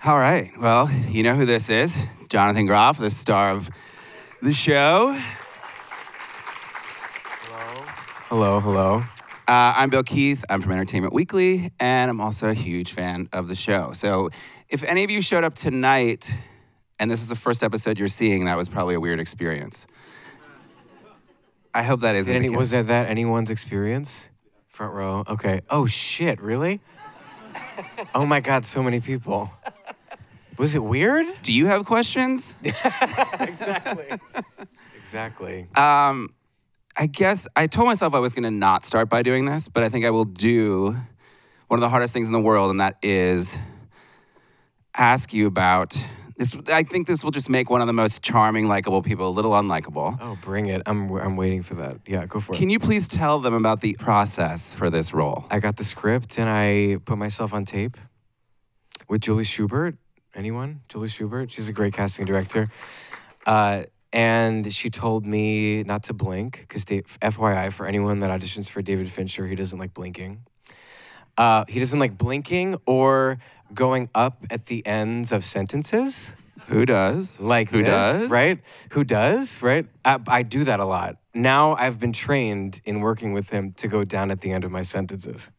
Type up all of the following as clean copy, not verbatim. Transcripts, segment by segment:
All right. Well, you know who this is. It's Jonathan Groff, the star of the show. Hello, hello. I'm Bill Keith. I'm from Entertainment Weekly, and I'm also a huge fan of the show. So if any of you showed up tonight, and this is the first episode you're seeing, that was probably a weird experience. I hope that isn't the case. Was that anyone's experience? Front row. Okay. Oh, shit, really? Oh, my God, so many people. Was it weird? Do you have questions? Exactly. Exactly. I guess I told myself I was going to not start by doing this, but I think I will do one of the hardest things in the world, and that is ask you about this. I think this will just make one of the most charming, likable people a little unlikable. Oh, bring it. I'm waiting for that. Yeah, go for it. Can you please tell them about the process for this role? I got the script, and I put myself on tape with Julie Schubert. Anyone? Julie Schubert? She's a great casting director. And she told me not to blink, because FYI, for anyone that auditions for David Fincher, he doesn't like blinking. He doesn't like blinking or going up at the ends of sentences. Who does? Like Who this, does? right? Who does, right? I do that a lot. Now I've been trained in working with him to go down at the end of my sentences.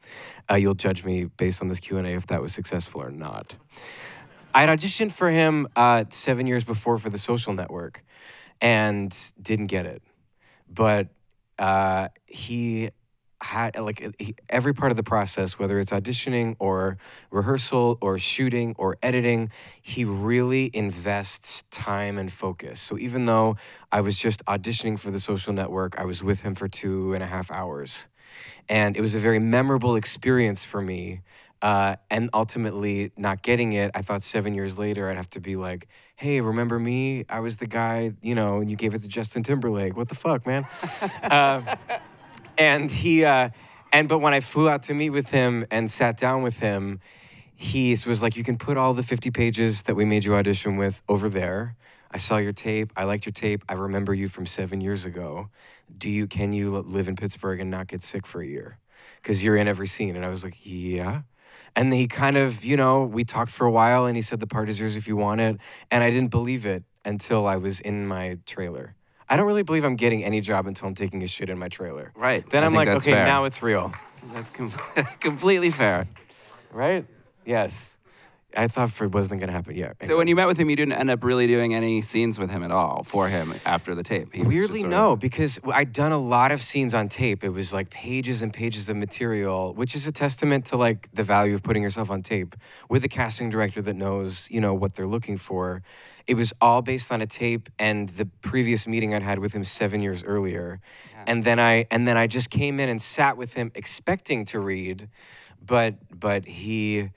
You'll judge me based on this Q&A if that was successful or not. I'd auditioned for him 7 years before for The Social Network and didn't get it. But he had, every part of the process, whether it's auditioning or rehearsal or shooting or editing, he really invests time and focus. So even though I was just auditioning for The Social Network, I was with him for 2.5 hours. And it was a very memorable experience for me. And ultimately not getting it, I thought 7 years later I'd have to be like, hey, remember me? I was the guy, and you gave it to Justin Timberlake. What the fuck, man? But when I flew out to meet with him and sat down with him, he was like, you can put all the 50 pages that we made you audition with over there. I saw your tape. I liked your tape. I remember you from 7 years ago. Can you live in Pittsburgh and not get sick for a year? Because you're in every scene. And I was like, yeah. And he kind of, we talked for a while, and he said, the part is yours if you want it. And I didn't believe it until I was in my trailer. I don't really believe I'm getting any job until I'm taking a shit in my trailer. Right. Then I'm like, okay, fair. now it's real. That's completely fair. Right? Yes. I thought it wasn't going to happen yet. So when you met with him, you didn't end up really doing any scenes with him at all for him after the tape? Weirdly, no, because I'd done a lot of scenes on tape. It was like pages and pages of material, which is a testament to like the value of putting yourself on tape with a casting director that knows, what they're looking for. It was all based on a tape and the previous meeting I'd had with him 7 years earlier. Yeah. And then I just came in and sat with him expecting to read, but he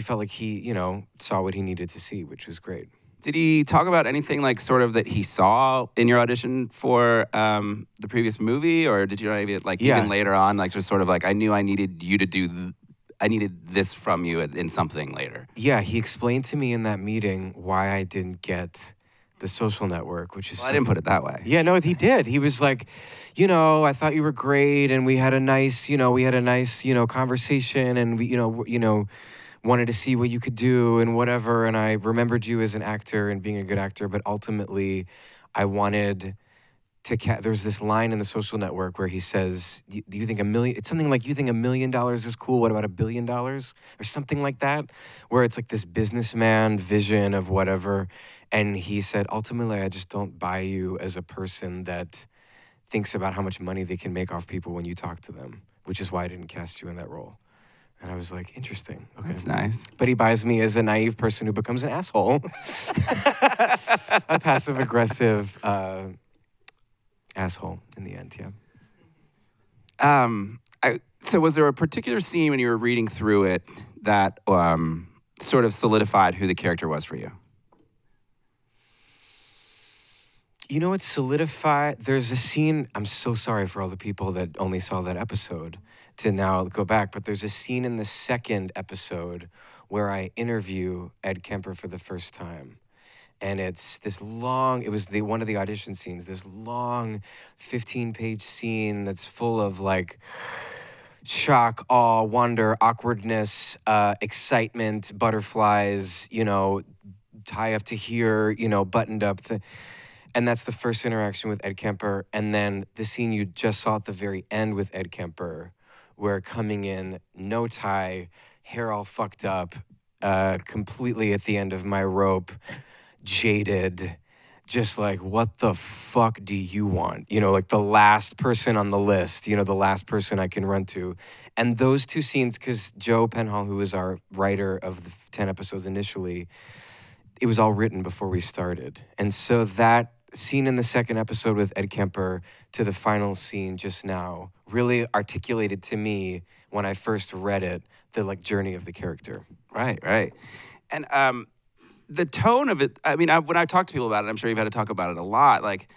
felt like he, saw what he needed to see, which was great. Did he talk about anything like sort of that he saw in your audition for the previous movie, or did you not even even later on, like just sort of like, I knew I needed you to do, I needed this from you in something later? Yeah, he explained to me in that meeting why I didn't get The Social Network, which is... Well, I didn't put it that way. Yeah, no, he did. He was like, I thought you were great, and we had a nice, conversation, and we, wanted to see what you could do and whatever, and I remembered you as an actor and being a good actor, but ultimately I wanted to there's this line in The Social Network where he says, do you think it's something like, you think $1 million is cool, what about $1 billion? Or something like that, where it's like this businessman vision of whatever, and he said, ultimately I just don't buy you as a person that thinks about how much money they can make off people when you talk to them, which is why I didn't cast you in that role. And I was like, interesting. Okay. That's nice. But he buys me as a naive person who becomes an asshole. A passive-aggressive asshole in the end, yeah. So was there a particular scene when you were reading through it that sort of solidified who the character was for you? It's solidified. There's a scene, I'm so sorry for all the people that only saw that episode to now go back, but there's a scene in the second episode where I interview Ed Kemper for the first time. And it's this long, it was one of the audition scenes, this long 15-page scene that's full of like shock, awe, wonder, awkwardness, excitement, butterflies, you know, tie up to here, you know, buttoned up. And that's the first interaction with Ed Kemper. And then the scene you just saw at the very end with Ed Kemper, where coming in, no tie, hair all fucked up, completely at the end of my rope, jaded, just like, what the fuck do you want? You know, like the last person on the list, you know, the last person I can run to. And those two scenes, because Joe Penhall, who was our writer of the 10 episodes initially, it was all written before we started. And so that scene in the second episode with Ed Kemper to the final scene just now really articulated to me when I first read it, the like journey of the character. Right, right. And the tone of it, I mean, when I talk to people about it, I'm sure you've had to talk about it a lot, like,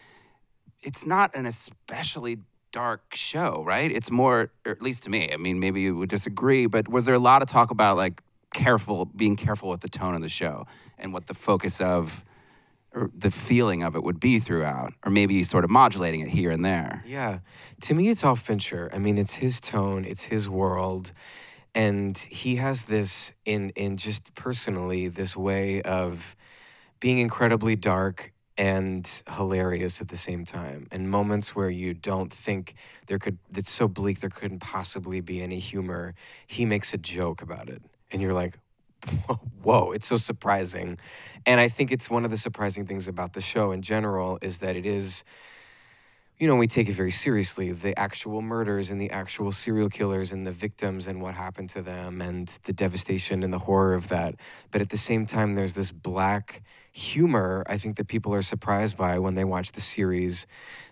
it's not an especially dark show, right? It's more, or at least to me, I mean, maybe you would disagree, but was there a lot of talk about, like, being careful with the tone of the show and what the focus of, or the feeling of it would be throughout, or maybe sort of modulating it here and there? Yeah. To me, it's all Fincher. I mean, it's his tone, it's his world. And he has this, in just personally, this way of being incredibly dark and hilarious at the same time. And moments where you don't think it's so bleak there couldn't possibly be any humor, he makes a joke about it. And you're like, whoa, it's so surprising. And I think it's one of the surprising things about the show in general is that it is, you know, we take it very seriously, the actual murders and the actual serial killers and the victims and what happened to them and the devastation and the horror of that. But at the same time, there's this black humor I think that people are surprised by when they watch the series.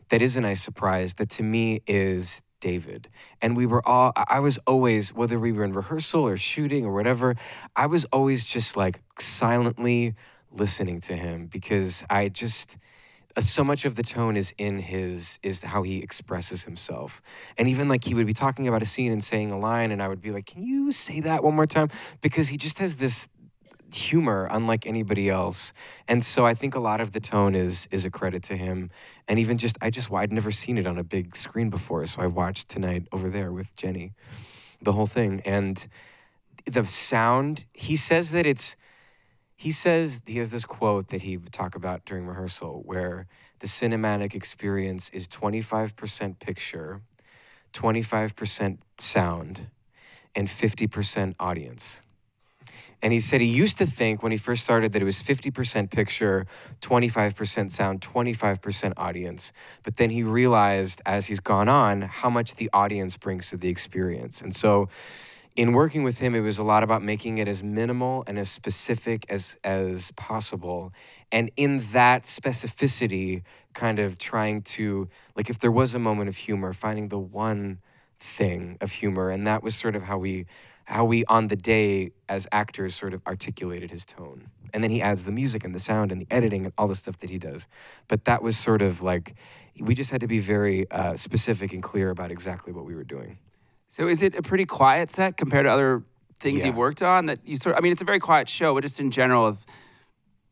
That is a nice surprise that to me is David. And I was always, whether we were in rehearsal or shooting or whatever, I was always just like silently listening to him because I just, so much of the tone is how he expresses himself. And even like he would be talking about a scene and saying a line and I would be like, can you say that one more time? Because he just has this humor unlike anybody else. And so I think a lot of the tone is a credit to him. And even I'd never seen it on a big screen before. So I watched tonight over there with Jenny, the whole thing. And the sound, he has this quote that he would talk about during rehearsal where the cinematic experience is 25% picture, 25% sound, and 50% audience. And he said he used to think when he first started that it was 50% picture, 25% sound, 25% audience. But then he realized as he's gone on how much the audience brings to the experience. And so in working with him, it was a lot about making it as minimal and as specific as possible. And in that specificity, kind of trying to, like if there was a moment of humor, finding the one thing of humor. And that was sort of how we on the day as actors sort of articulated his tone. And then he adds the music and the sound and the editing and all the stuff that he does. But that was sort of like, we just had to be very specific and clear about exactly what we were doing. So is it a pretty quiet set compared to other things you've worked on that you sort of, I mean, it's a very quiet show, but just in general of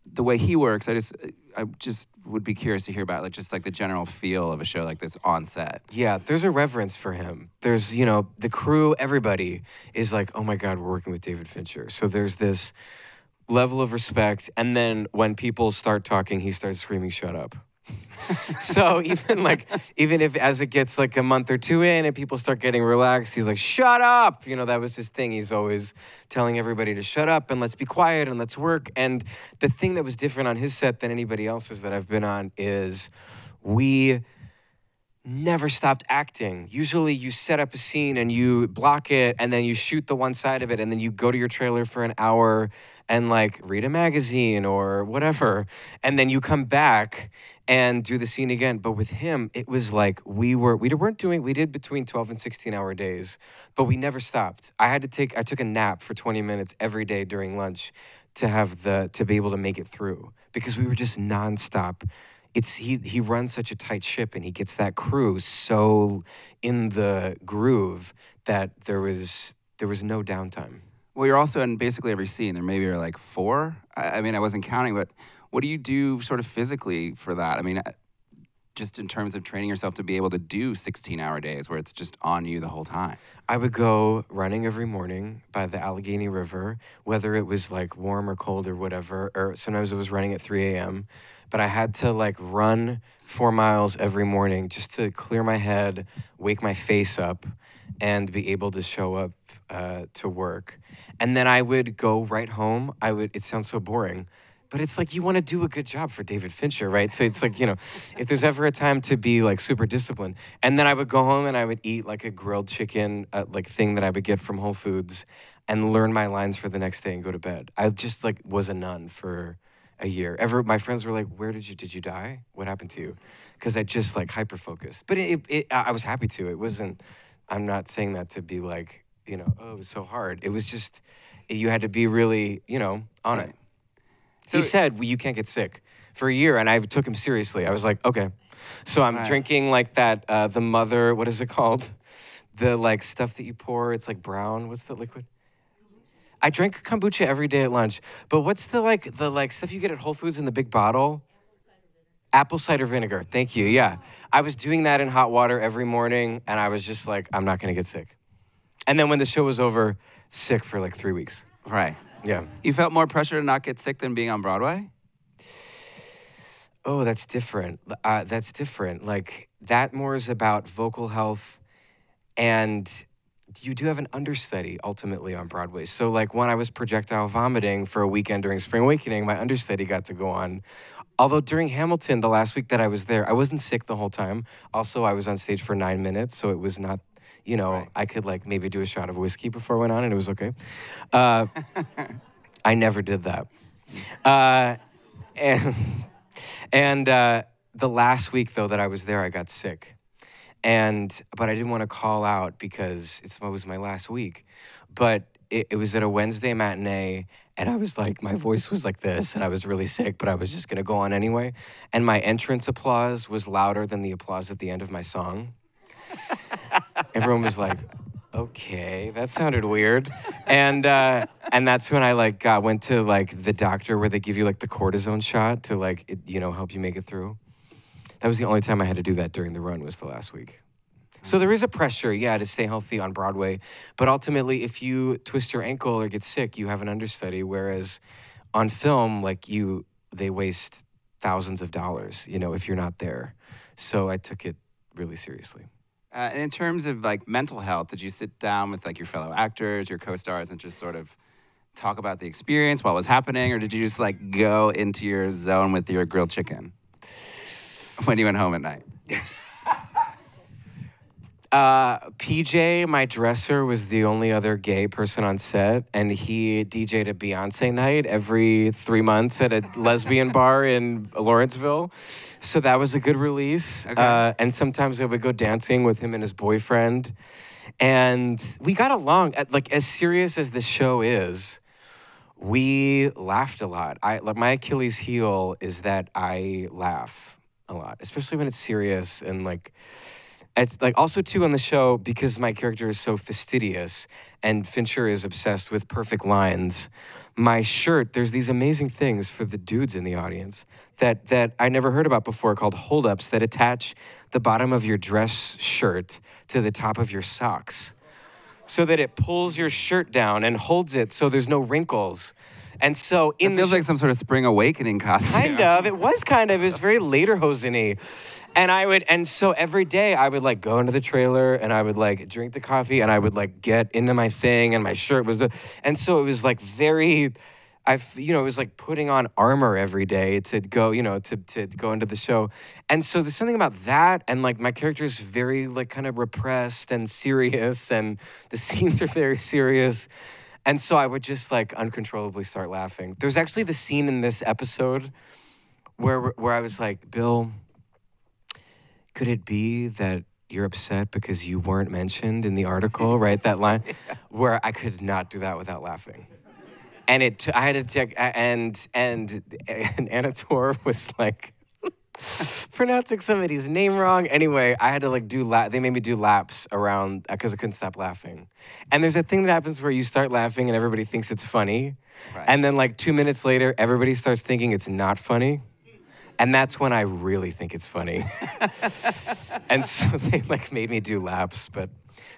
the way he works, I just would be curious to hear about like just like the general feel of a show like this on set. Yeah, there's a reverence for him. There's, you know, the crew, everybody is like, oh my God, we're working with David Fincher. So there's this level of respect. And then when people start talking, he starts screaming, shut up. So even if as it gets like a month or two in and people start getting relaxed, he's like, shut up. You know, that was his thing. He's always telling everybody to shut up and let's be quiet and let's work. And the thing that was different on his set than anybody else's that I've been on is we never stopped acting. Usually you set up a scene and you block it and then you shoot the one side of it and then you go to your trailer for an hour and like read a magazine or whatever. And then you come back and do the scene again. But with him, it was like we did between 12 and 16-hour days, but we never stopped. I took a nap for 20 minutes every day during lunch to be able to make it through because we were just nonstop. He runs such a tight ship and he gets that crew so in the groove that there was no downtime. Well, you're also in basically every scene. There maybe are like 4. I mean, I wasn't counting, but what do you do sort of physically for that? I mean, just in terms of training yourself to be able to do 16-hour days where it's just on you the whole time? I would go running every morning by the Allegheny River, whether it was like warm or cold or whatever, or sometimes it was running at 3 a.m. But I had to like run 4 miles every morning just to clear my head, wake my face up, and be able to show up to work. And then I would go right home. It sounds so boring, but it's like you want to do a good job for David Fincher, right? So it's like, you know, if there's ever a time to be like super disciplined. And then I would go home and I would eat like a grilled chicken like thing that I would get from Whole Foods and learn my lines for the next day and go to bed. I just like was a nun for a year. My friends were like, did you die? What happened to you? Because I just like hyper-focused. But I was happy to. It wasn't, I'm not saying that to be like, you know, oh, it was so hard. It was just, you had to be really, you know, on it. So he said, well, you can't get sick for a year. And I took him seriously. I was like, okay. So I'm drinking like that, the mother, what is it called? The like stuff that you pour, it's like brown. What's the liquid? I drink kombucha every day at lunch. But what's the stuff you get at Whole Foods in the big bottle? Apple cider vinegar. Thank you. Yeah. I was doing that in hot water every morning. And I was just like, I'm not going to get sick. And then when the show was over, sick for like 3 weeks. Right. Yeah. You felt more pressure to not get sick than being on Broadway? Oh, that's different. That's different. Like, that more is about vocal health, and you do have an understudy ultimately on Broadway. So, like, when I was projectile vomiting for a weekend during Spring Awakening, my understudy got to go on. Although during Hamilton, the last week that I was there, I wasn't sick the whole time. Also, I was on stage for 9 minutes, so it was not, you know, right. I could, like, maybe do a shot of whiskey before I went on, and it was okay. I never did that. And the last week, though, that I was there, I got sick. But I didn't want to call out because it was my last week. But it was at a Wednesday matinee, and I was like, my voice was like this, and I was really sick, but I was just going to go on anyway. And my entrance applause was louder than the applause at the end of my song. Everyone was like, okay, that sounded weird. And that's when I like went to like the doctor where they give you like the cortisone shot to like, help you make it through. That was the only time I had to do that during the run, was the last week. So there is a pressure, to stay healthy on Broadway. But ultimately, if you twist your ankle or get sick, you have an understudy. Whereas on film, like they waste thousands of dollars, if you're not there. So I took it really seriously. And in terms of like mental health, did you sit down with like your fellow actors, your co-stars, and just sort of talk about the experience, what was happening, or did you just like go into your zone with your grilled chicken when you went home at night? PJ, my dresser, was the only other gay person on set, and he DJ'd a Beyonce night every 3 months at a lesbian bar in Lawrenceville. So that was a good release. Okay. And sometimes I would go dancing with him and his boyfriend. And we got along. As serious as the show is, we laughed a lot. My Achilles heel is that I laugh a lot, especially when it's serious and it's like also too on the show, because my character is so fastidious and Fincher is obsessed with perfect lines. My shirt, there's these amazing things for the dudes in the audience that I never heard about before, called hold-ups, that attach the bottom of your dress shirt to the top of your socks so that it pulls your shirt down and holds it so there's no wrinkles. And so it feels like some sort of Spring Awakening costume. Kind of. It was kind of. It was very Lederhosen-y. And so every day I would go into the trailer and I would drink the coffee and I would get into my thing, and my shirt was and so it was very, it was like putting on armor every day to go, to go into the show. And so there's something about that, and my character is very kind of repressed and serious, and the scenes are very serious. And so I would just uncontrollably start laughing. There's actually the scene in this episode where I was like, Bill, could it be that you're upset because you weren't mentioned in the article, right? That line, where I could not do that without laughing. And I had to check, and Anna Torv was pronouncing somebody's name wrong. Anyway, I had to they made me do laps around because I couldn't stop laughing. And there's a thing that happens where you start laughing and everybody thinks it's funny. Right. And then 2 minutes later, everybody starts thinking it's not funny. And that's when I really think it's funny. And so they like made me do laps, but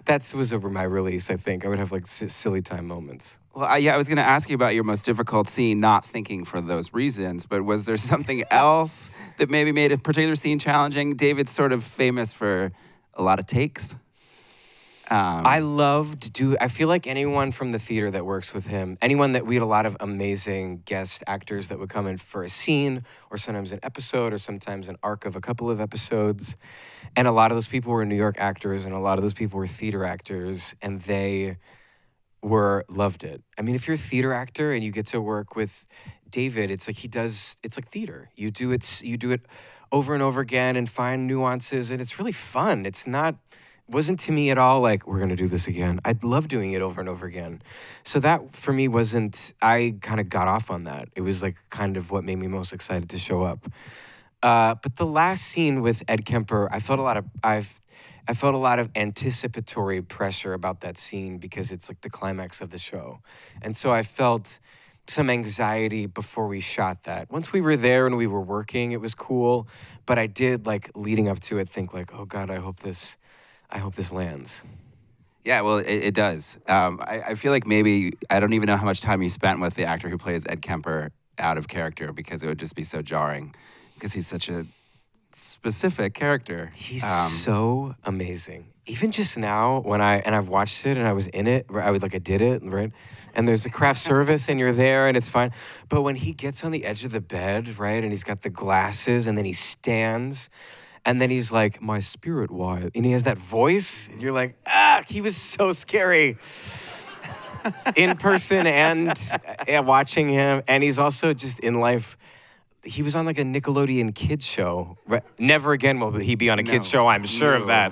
that was over my release, I think. I would have like silly time moments. Well, I was going to ask you about your most difficult scene, not thinking for those reasons, but was there something else that maybe made a particular scene challenging? David's sort of famous for a lot of takes. I feel like anyone from the theater that works with him, we had a lot of amazing guest actors that would come in for a scene or sometimes an episode or sometimes an arc of a couple of episodes. And a lot of those people were New York actors and a lot of those people were theater actors and they loved it. I mean, if you're a theater actor and you get to work with David, it's like it's like theater. You do it over and over again and find nuances and it's really fun. Wasn't to me at all like, we're going to do this again. I love doing it over and over again. So that for me I kind of got off on that. It was like kind of what made me most excited to show up. But the last scene with Ed Kemper, I felt a lot of anticipatory pressure about that scene because it's like the climax of the show. And so I felt some anxiety before we shot that. Once we were there and we were working, it was cool. But I did like leading up to it think like, oh God, I hope this lands. Yeah, well, it does. I feel like maybe, I don't even know how much time you spent with the actor who plays Ed Kemper out of character because it would just be so jarring because he's such a specific character. He's so amazing. Even just now when I've watched it and I was in it, I did it, right? And there's a craft service and you're there and it's fine. But when he gets on the edge of the bed, right? And he's got the glasses and then he stands and then he's like, my spirit wife. And he has that voice. And you're like, he was so scary. In person and watching him. And he's also just in life. He was on like a Nickelodeon kids show. Right? Never again will he be on a kids show, I'm sure of that,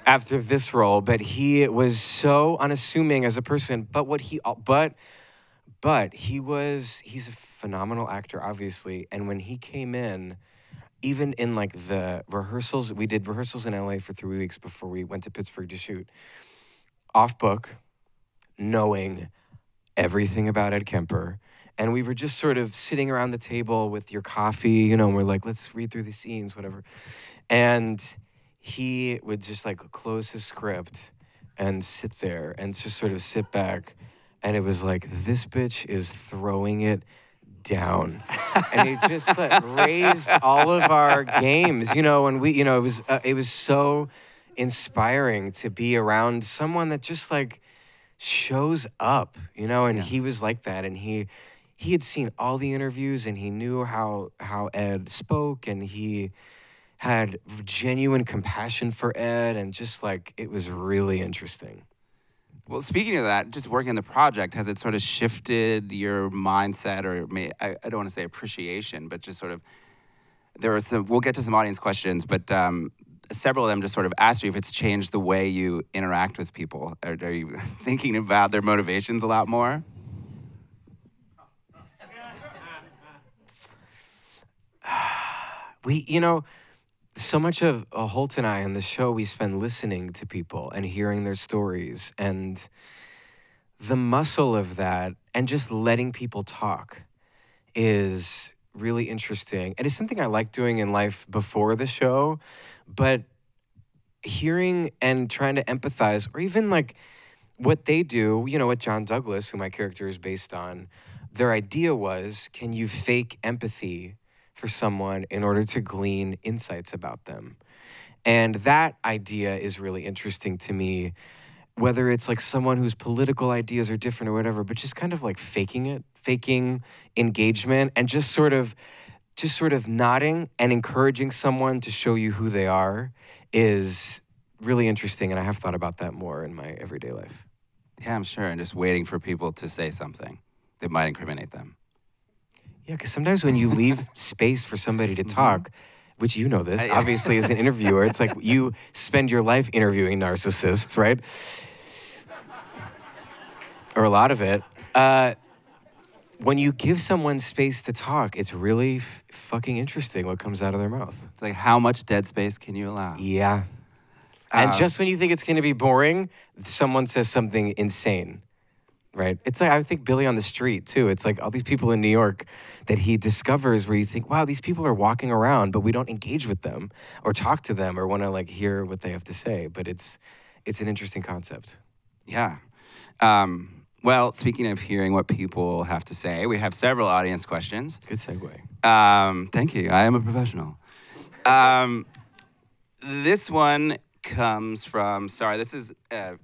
after this role. But he was so unassuming as a person. But he's a phenomenal actor, obviously. And when he came in, even in like the rehearsals, we did rehearsals in LA for 3 weeks before we went to Pittsburgh to shoot. Off book, knowing everything about Ed Kemper. And we were just sort of sitting around the table with your coffee, and we're like, let's read through the scenes, whatever. And he would just like close his script and sit there and just sort of sit back. And it was like, this bitch is throwing it down. And it just like raised all of our games, and we, it was so inspiring to be around someone that just like shows up, and he was like that. And he had seen all the interviews and he knew how Ed spoke and he had genuine compassion for Ed and just like, it was really interesting. Well, speaking of that, just working on the project, has it sort of shifted your mindset or I don't want to say appreciation, but just sort of, we'll get to some audience questions, but several of them just sort of asked you if it's changed the way you interact with people. Are you thinking about their motivations a lot more? So much of Holt and I on the show, we spend listening to people and hearing their stories and the muscle of that and just letting people talk is really interesting. And it's something I like doing in life before the show, but hearing and trying to empathize or even like what they do, what John Douglas, who my character is based on, their idea was, can you fake empathy for someone in order to glean insights about them? And that idea is really interesting to me, whether it's like someone whose political ideas are different or whatever, but just kind of like faking engagement and just sort of nodding and encouraging someone to show you who they are is really interesting. And I have thought about that more in my everyday life. Yeah, I'm sure. And just waiting for people to say something that might incriminate them. Yeah, because sometimes when you leave space for somebody to talk, which this, obviously as an interviewer, it's like you spend your life interviewing narcissists, right? Or a lot of it. When you give someone space to talk, it's really fucking interesting what comes out of their mouth. It's like, how much dead space can you allow? Yeah. And just when you think it's going to be boring, someone says something insane. right? It's like, I think Billy on the Street, too. It's like all these people in New York that he discovers where you think, wow, these people are walking around, but we don't engage with them or talk to them or want to like hear what they have to say. But it's an interesting concept. Yeah. Well, speaking of hearing what people have to say, we have several audience questions. Good segue. Thank you. I am a professional. This one comes from, this is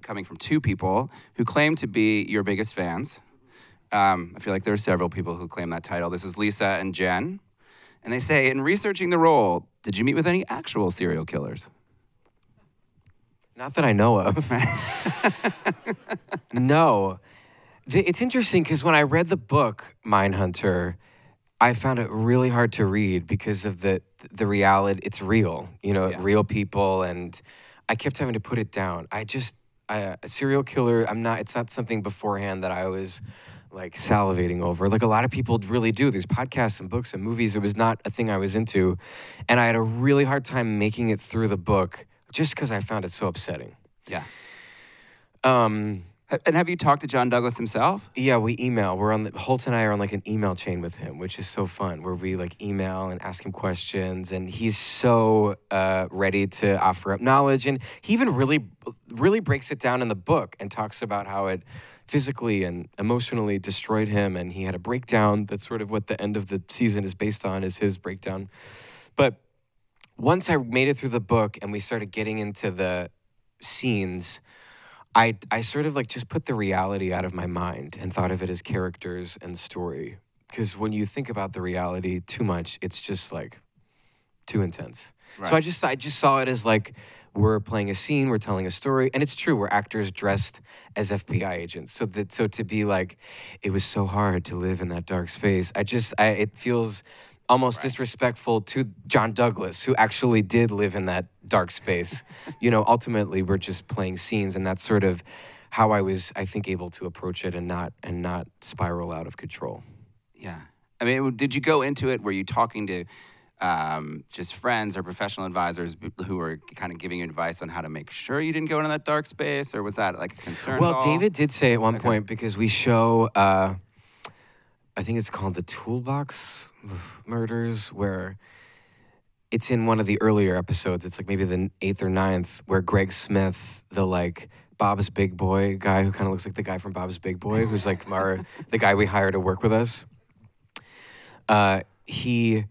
coming from two people who claim to be your biggest fans. I feel like there are several people who claim that title. This is Lisa and Jen. And they say, in researching the role, did you meet with any actual serial killers? Not that I know of. No. It's interesting because when I read the book, Mindhunter, I found it really hard to read because of the reality. It's real, real people. And I kept having to put it down. A serial killer, it's not something beforehand that I was like salivating over. Like a lot of people really do. There's podcasts and books and movies. It was not a thing I was into. And I had a really hard time making it through the book just because I found it so upsetting. Yeah. And have you talked to John Douglas himself? Yeah, we email. Holt and I are on like an email chain with him, which is so fun, where we like email and ask him questions, and he's so ready to offer up knowledge. And he even really breaks it down in the book and talks about how it physically and emotionally destroyed him, and he had a breakdown. That's sort of what the end of the season is based on, is his breakdown. But once I made it through the book and we started getting into the scenes, I sort of like just put the reality out of my mind and thought of it as characters and story. Because when you think about the reality too much, it's just like too intense. Right. So I just saw it as like, we're playing a scene, we're telling a story, and it's true, we're actors dressed as FBI agents. So to be like, it was so hard to live in that dark space, it feels almost disrespectful to John Douglas, who actually did live in that dark space. Ultimately, we're just playing scenes, and that's sort of how I was, I think, able to approach it and not spiral out of control. Yeah. I mean, did you go into it, were you talking to just friends or professional advisors who were kind of giving you advice on how to make sure you didn't go into that dark space, or was that like a concern Well, at all? David did say at one point, because we show, I think it's called the Toolbox Murders, where it's in one of the earlier episodes. It's like maybe the 8th or 9th, where Greg Smith, the like Bob's Big Boy guy who kind of looks like the guy from Bob's Big Boy, who's like the guy we hire to work with us, he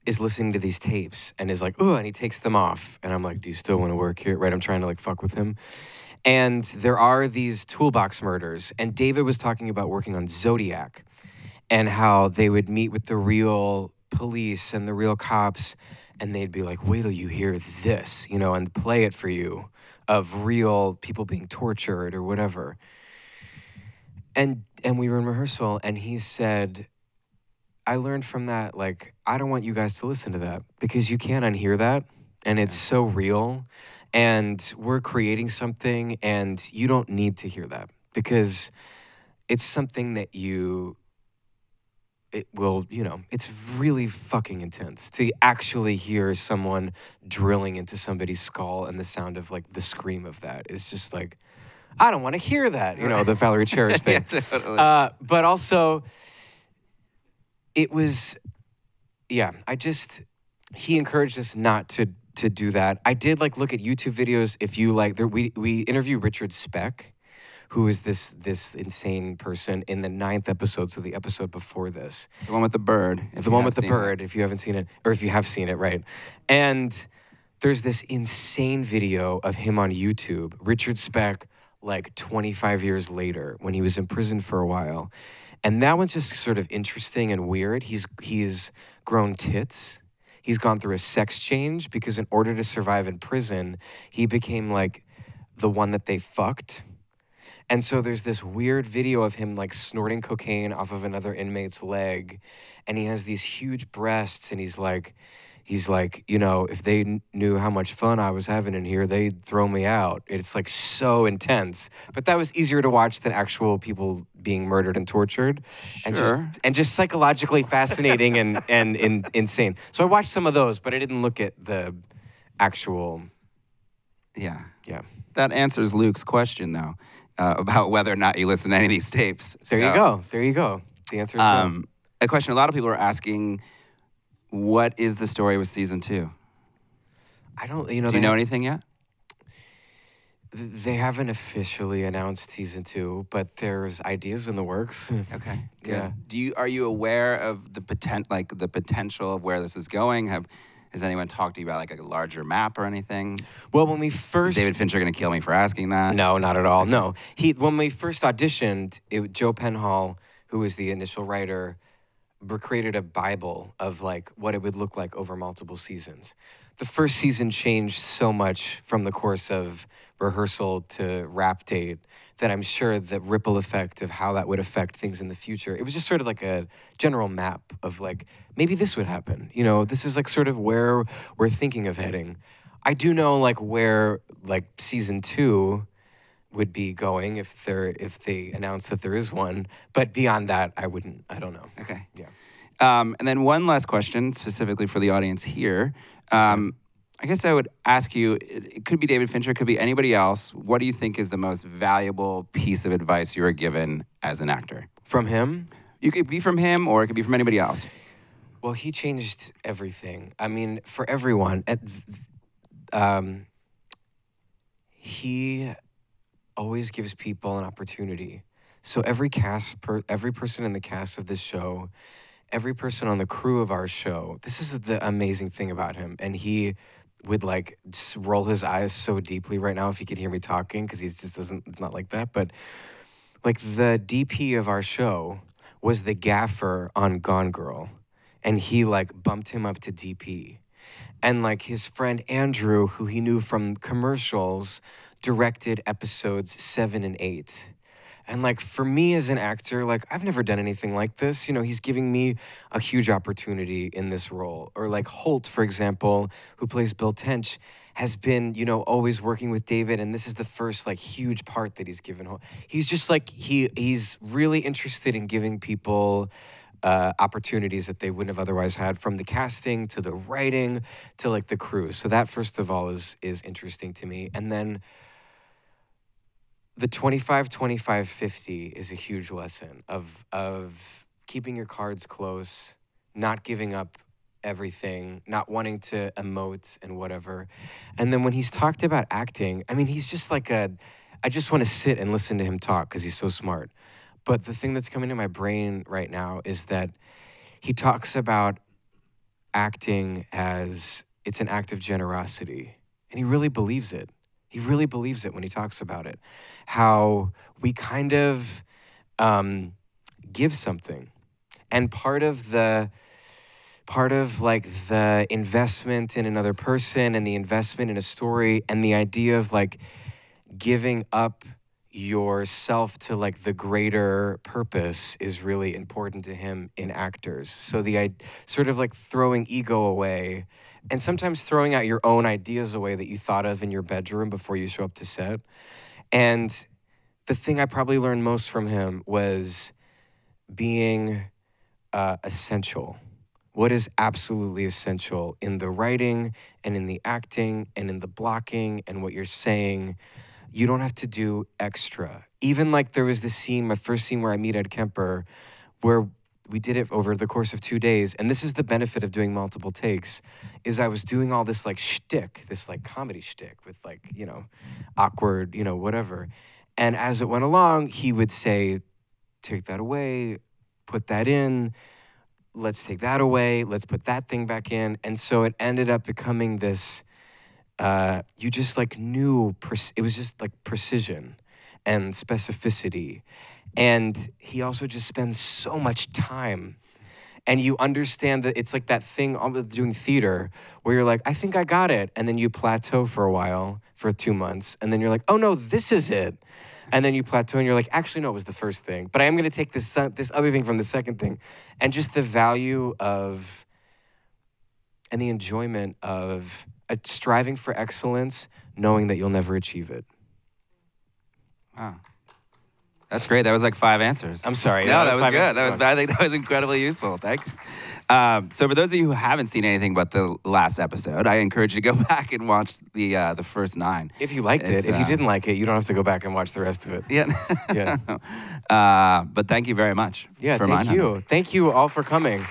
is listening to these tapes and is like, oh, and he takes them off. And I'm like, do you still want to work here? Right, I'm trying to like fuck with him. And there are these toolbox murders. And David was talking about working on Zodiac and how they would meet with the real police and the real cops, and they'd be like, wait till you hear this, and play it for you, of real people being tortured or whatever. And we were in rehearsal, and he said, I learned from that, like, I don't want you guys to listen to that because you can't unhear that, and it's so real, and we're creating something, and you don't need to hear that because it's something that it will, it's really fucking intense to actually hear someone drilling into somebody's skull, and the sound of like the scream of that is just like, I don't want to hear that, the Valerie Cherish thing. Yeah, totally. But also, it was, he encouraged us not to do that. I did like look at YouTube videos. If you like, we interview Richard Speck, who is this insane person in the 9th episode, so the episode before this. The one with the bird. The one with the bird, if you haven't seen it, or if you have seen it, right. And there's this insane video of him on YouTube, Richard Speck, like 25 years later, when he was in prison for a while. And that one's just sort of interesting and weird. He's grown tits. He's gone through a sex change because in order to survive in prison, he became like the one that they fucked. And so there's this weird video of him like snorting cocaine off of another inmate's leg, and he has these huge breasts, and he's like, if they knew how much fun I was having in here, they'd throw me out. It's like so intense. But that was easier to watch than actual people being murdered and tortured. Sure. And just psychologically fascinating and insane. So I watched some of those, but I didn't look at the actual Yeah. Yeah. That answers Luke's question, though, about whether or not you listen to any of these tapes. There you go. There you go. The answer is no. A question a lot of people are asking, what is the story with season 2? I don't, Do you know anything yet? They haven't officially announced season 2, but there's ideas in the works. Okay, good. Yeah. Are you aware of the potential of where this is going? Has anyone talked to you about like a larger map or anything? Well, when we first... Is David Fincher going to kill me for asking that? No, not at all. No. When we first auditioned, Joe Penhall, who was the initial writer, created a Bible of like what it would look like over multiple seasons. The first season changed so much from the course of rehearsal to wrap date that I'm sure the ripple effect of how that would affect things in the future. It was just sort of like a general map of like, maybe this would happen. You know, this is like sort of where we're thinking of heading. I do know like where like season 2 would be going if they announce that there is one. But beyond that, I don't know. Okay. Yeah. And then one last question specifically for the audience here. I guess I would ask you, it could be David Fincher, it could be anybody else. What do you think is the most valuable piece of advice you were given as an actor? From him? You could be from him or it could be from anybody else. Well, he changed everything. I mean, for everyone. He always gives people an opportunity. So every person in the cast of this show, every person on the crew of our show, this is the amazing thing about him. And he would like roll his eyes so deeply right now if he could hear me talking, because he just it's not like that. But like the DP of our show was the gaffer on Gone Girl, and he like bumped him up to DP. And like his friend Andrew, who he knew from commercials, directed episodes 7 and 8. And like for me as an actor, like I've never done anything like this. You know, he's giving me a huge opportunity in this role. Or like Holt, for example, who plays Bill Tench, has been, you know, always working with David, and this is the first like huge part that he's given. He's just like he's really interested in giving people opportunities that they wouldn't have otherwise had, from the casting to the writing to like the crew. So that first of all is interesting to me. And then the 25-25-50 is a huge lesson of keeping your cards close, not giving up everything, not wanting to emote and whatever. And then when he's talked about acting, I mean, he's just like I just want to sit and listen to him talk because he's so smart. But the thing that's coming to my brain right now is that he talks about acting as it's an act of generosity. And he really believes it. He really believes it when he talks about it. How we kind of give something. And part of like the investment in another person and the investment in a story and the idea of like giving up yourself to like the greater purpose is really important to him in actors. So the sort of like throwing ego away, and sometimes throwing out your own ideas away that you thought of in your bedroom before you show up to set. And the thing I probably learned most from him was being essential. What is absolutely essential in the writing and in the acting and in the blocking and what you're saying. You don't have to do extra. Even like there was this scene, my first scene where I meet Ed Kemper, where we did it over the course of 2 days. And this is the benefit of doing multiple takes, is I was doing all this like shtick, this like comedy shtick with like, you know, awkward, you know, whatever. And as it went along, he would say, take that away, put that in, let's take that away, let's put that thing back in. And so it ended up becoming this, you just like knew, it was just like precision and specificity. And he also just spends so much time. And you understand that it's like that thing with doing theater where you're like, I think I got it. And then you plateau for a while, for 2 months. And then you're like, oh no, this is it. And then you plateau and you're like, actually, no, it was the first thing. But I am going to take this other thing from the second thing. And just the value of, and the enjoyment of striving for excellence, knowing that you'll never achieve it. Wow. That's great. That was like 5 answers. I'm sorry. No, that was good. Answers. I think that was incredibly useful. Thanks. So for those of you who haven't seen anything but the last episode, I encourage you to go back and watch the first 9. If you liked it. If you didn't like it, you don't have to go back and watch the rest of it. Yeah. Yeah. But thank you very much. Yeah, for thank Mindhunter. you. Thank you all for coming.